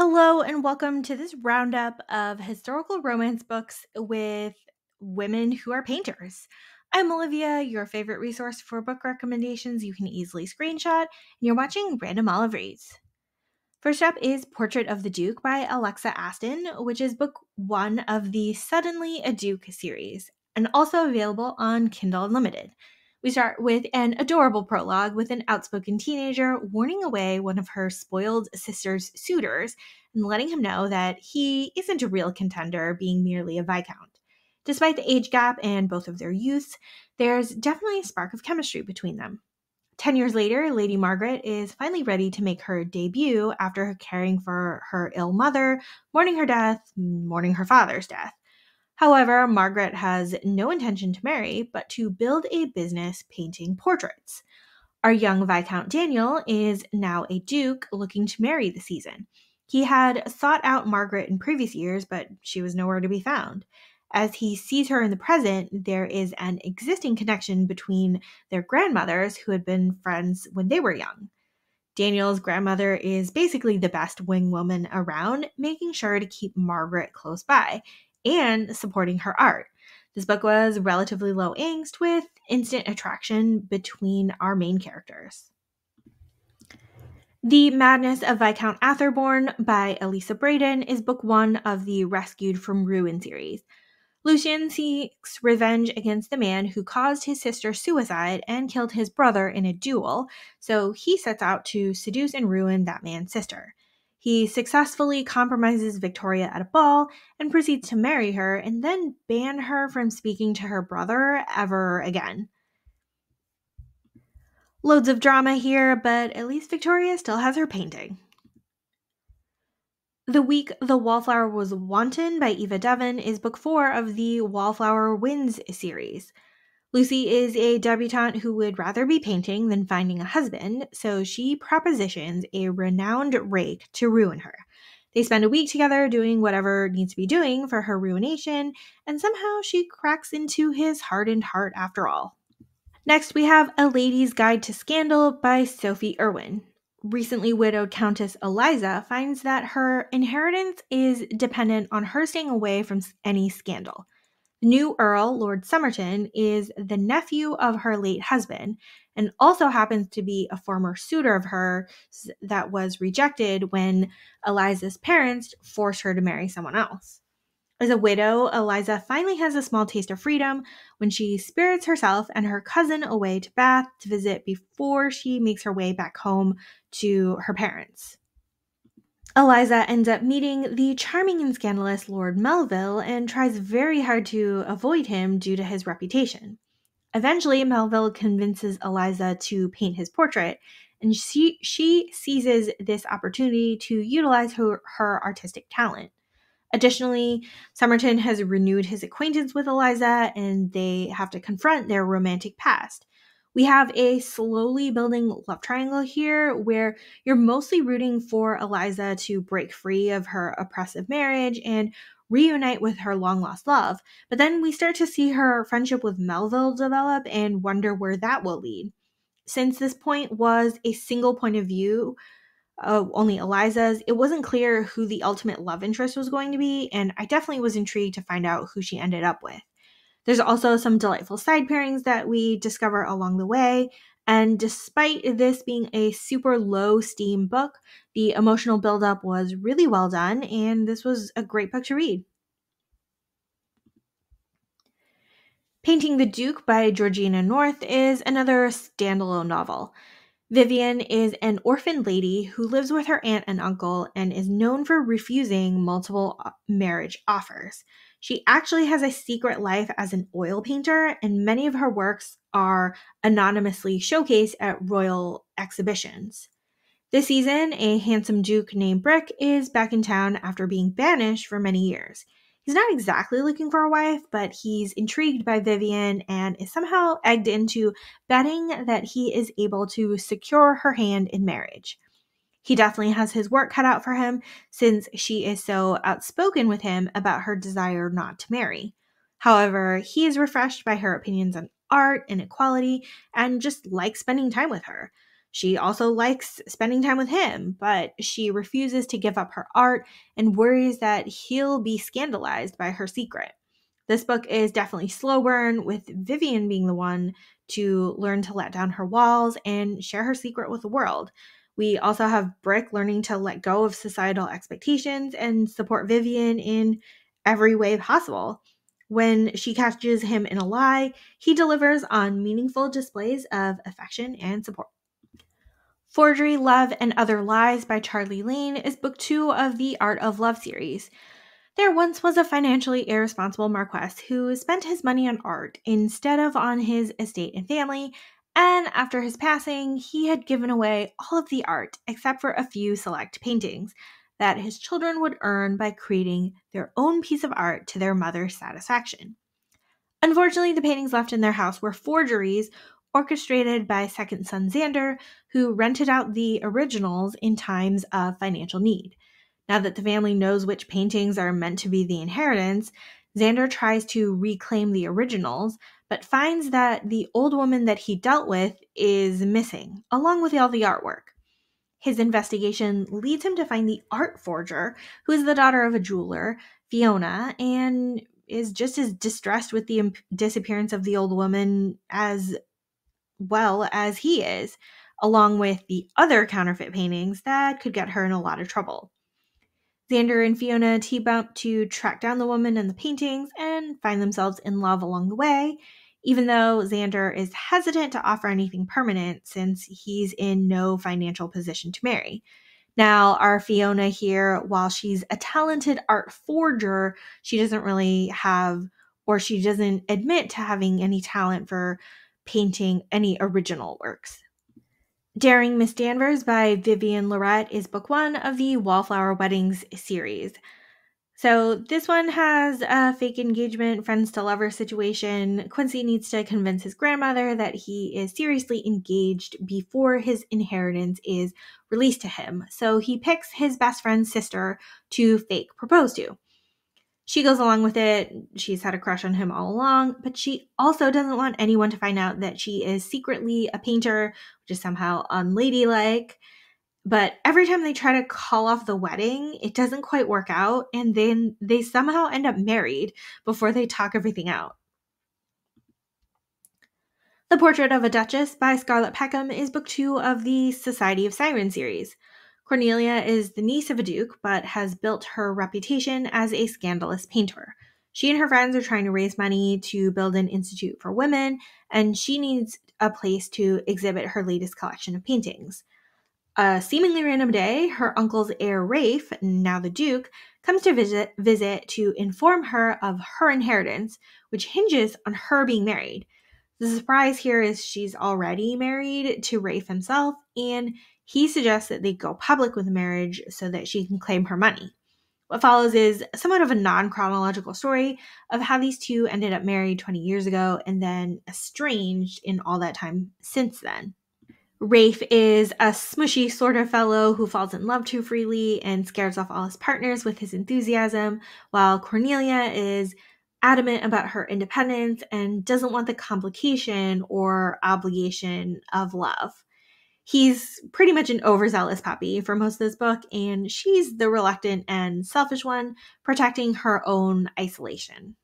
Hello, and welcome to this roundup of historical romance books with women who are painters. I'm Olivia, your favorite resource for book recommendations you can easily screenshot, and you're watching Random Olive Reads. First up is Portrait of the Duke by Alexa Aston, which is book one of the Suddenly a Duke series, and also available on Kindle Unlimited. We start with an adorable prologue with an outspoken teenager warning away one of her spoiled sister's suitors and letting him know that he isn't a real contender, being merely a viscount. Despite the age gap and both of their youths, there's definitely a spark of chemistry between them. 10 years later, Lady Margaret is finally ready to make her debut after caring for her ill mother, mourning her death, mourning her father's death. However, Margaret has no intention to marry, but to build a business painting portraits. Our young Viscount Daniel is now a duke looking to marry this season. He had sought out Margaret in previous years, but she was nowhere to be found. As he sees her in the present, there is an existing connection between their grandmothers who had been friends when they were young. Daniel's grandmother is basically the best wing woman around, making sure to keep Margaret close by and supporting her art. This book was relatively low angst with instant attraction between our main characters. The Madness of Viscount Atherborn by Elisa Braden is book one of the Rescued from Ruin series. Lucian seeks revenge against the man who caused his sister suicide and killed his brother in a duel, so he sets out to seduce and ruin that man's sister. He successfully compromises Victoria at a ball and proceeds to marry her and then ban her from speaking to her brother ever again. Loads of drama here, but at least Victoria still has her painting. The Week the Wallflower Was Wanton by Eva Devon is book four of the Wallflower Wins series. Lucy is a debutante who would rather be painting than finding a husband, so she propositions a renowned rake to ruin her. They spend a week together doing whatever needs to be doing for her ruination, and somehow she cracks into his hardened heart after all. Next, we have A Lady's Guide to Scandal by Sophie Irwin. Recently widowed Countess Eliza finds that her inheritance is dependent on her staying away from any scandal. The new Earl, Lord Somerton, is the nephew of her late husband and also happens to be a former suitor of hers that was rejected when Eliza's parents forced her to marry someone else. As a widow, Eliza finally has a small taste of freedom when she spirits herself and her cousin away to Bath to visit before she makes her way back home to her parents. Eliza ends up meeting the charming and scandalous Lord Melville and tries very hard to avoid him due to his reputation. Eventually, Melville convinces Eliza to paint his portrait, and she seizes this opportunity to utilize her artistic talent. Additionally, Somerton has renewed his acquaintance with Eliza, and they have to confront their romantic past. We have a slowly building love triangle here where you're mostly rooting for Eliza to break free of her oppressive marriage and reunite with her long-lost love. But then we start to see her friendship with Melville develop and wonder where that will lead. Since this point was a single point of view, only Eliza's, it wasn't clear who the ultimate love interest was going to be, and I definitely was intrigued to find out who she ended up with. There's also some delightful side pairings that we discover along the way, and despite this being a super low steam book, the emotional buildup was really well done, and this was a great book to read. Painting the Duke by Georgina North is another standalone novel. Vivian is an orphaned lady who lives with her aunt and uncle and is known for refusing multiple marriage offers. She actually has a secret life as an oil painter, and many of her works are anonymously showcased at royal exhibitions. This season, a handsome duke named Brick is back in town after being banished for many years. He's not exactly looking for a wife, but he's intrigued by Vivian and is somehow egged into betting that he is able to secure her hand in marriage. He definitely has his work cut out for him since she is so outspoken with him about her desire not to marry. However, he is refreshed by her opinions on art and equality and just likes spending time with her. She also likes spending time with him, but she refuses to give up her art and worries that he'll be scandalized by her secret. This book is definitely slow burn, with Vivian being the one to learn to let down her walls and share her secret with the world. We also have Brick learning to let go of societal expectations and support Vivian in every way possible. When she catches him in a lie, he delivers on meaningful displays of affection and support. Forgery, Love, and Other Lies by Charlie Lane is book 2 of the Art of Love series. There once was a financially irresponsible Marquess who spent his money on art instead of on his estate and family, and after his passing, he had given away all of the art except for a few select paintings that his children would earn by creating their own piece of art to their mother's satisfaction. Unfortunately, the paintings left in their house were forgeries orchestrated by second son Xander, who rented out the originals in times of financial need. Now that the family knows which paintings are meant to be the inheritance, Xander tries to reclaim the originals, but finds that the old woman that he dealt with is missing, along with all the artwork. His investigation leads him to find the art forger, who is the daughter of a jeweler, Fiona, and is just as distressed with the disappearance of the old woman as well as he is, along with the other counterfeit paintings that could get her in a lot of trouble. Xander and Fiona team up to track down the woman and the paintings and find themselves in love along the way, even though Xander is hesitant to offer anything permanent since he's in no financial position to marry. Now, our Fiona here, while she's a talented art forger, she doesn't really have, or she doesn't admit to having any talent for painting any original works. Daring Miss Danvers by Vivian Lorette is book 1 of the Wallflower Weddings series. So this one has a fake engagement, friends to lovers situation. Quincy needs to convince his grandmother that he is seriously engaged before his inheritance is released to him. So he picks his best friend's sister to fake propose to. She goes along with it. She's had a crush on him all along, but she also doesn't want anyone to find out that she is secretly a painter, which is somehow unladylike. But every time they try to call off the wedding, it doesn't quite work out, and then they somehow end up married before they talk everything out. The Portrait of a Duchess by Scarlett Peckham is book 2 of the Society of Sirens series. Cornelia is the niece of a duke, but has built her reputation as a scandalous painter. She and her friends are trying to raise money to build an institute for women, and she needs a place to exhibit her latest collection of paintings. A seemingly random day, her uncle's heir Rafe, now the Duke, comes to visit to inform her of her inheritance, which hinges on her being married. The surprise here is she's already married to Rafe himself, and he suggests that they go public with the marriage so that she can claim her money. What follows is somewhat of a non-chronological story of how these two ended up married 20 years ago and then estranged in all that time since then. Rafe is a smushy sort of fellow who falls in love too freely and scares off all his partners with his enthusiasm, while Cornelia is adamant about her independence and doesn't want the complication or obligation of love. He's pretty much an overzealous puppy for most of this book, and she's the reluctant and selfish one, protecting her own isolation.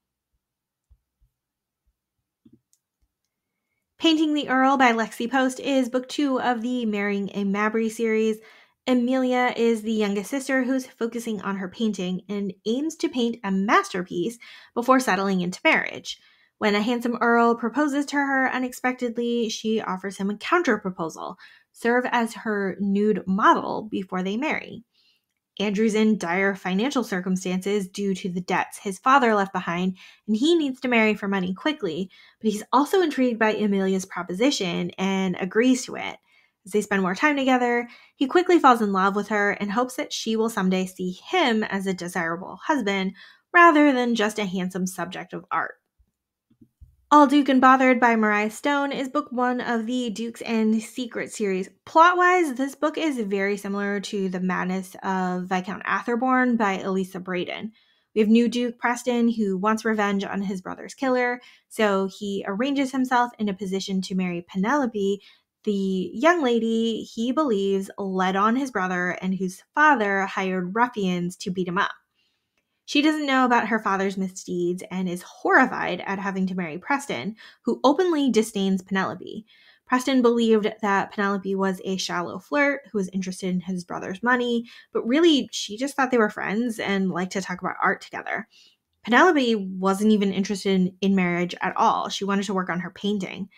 Painting the Earl by Lexi Post is book 2 of the Marrying a Mabry series. Amelia is the youngest sister who's focusing on her painting and aims to paint a masterpiece before settling into marriage. When a handsome Earl proposes to her unexpectedly, she offers him a counter-proposal: serve as her nude model before they marry. Andrew's in dire financial circumstances due to the debts his father left behind, and he needs to marry for money quickly, but he's also intrigued by Amelia's proposition and agrees to it. As they spend more time together, he quickly falls in love with her and hopes that she will someday see him as a desirable husband rather than just a handsome subject of art. All Duke and Bothered by Mariah Stone is book 1 of the Dukes and Secret series. Plot-wise, this book is very similar to The Madness of Viscount Atherborn by Elisa Braden. We have new Duke Preston, who wants revenge on his brother's killer, so he arranges himself in a position to marry Penelope, the young lady, he believes, led on his brother and whose father hired ruffians to beat him up. She doesn't know about her father's misdeeds and is horrified at having to marry Preston, who openly disdains Penelope. Preston believed that Penelope was a shallow flirt who was interested in his brother's money, but really, she just thought they were friends and liked to talk about art together. Penelope wasn't even interested in marriage at all. She wanted to work on her painting.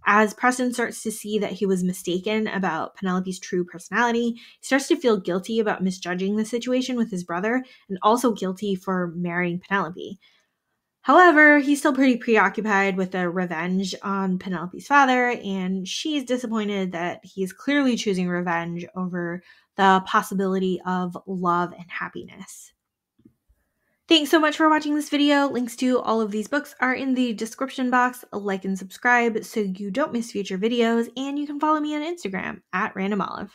As Preston starts to see that he was mistaken about Penelope's true personality, he starts to feel guilty about misjudging the situation with his brother and also guilty for marrying Penelope. However, he's still pretty preoccupied with the revenge on Penelope's father, and she's disappointed that he's clearly choosing revenge over the possibility of love and happiness. Thanks so much for watching this video. Links to all of these books are in the description box. Like and subscribe so you don't miss future videos, and you can follow me on Instagram @randomolive.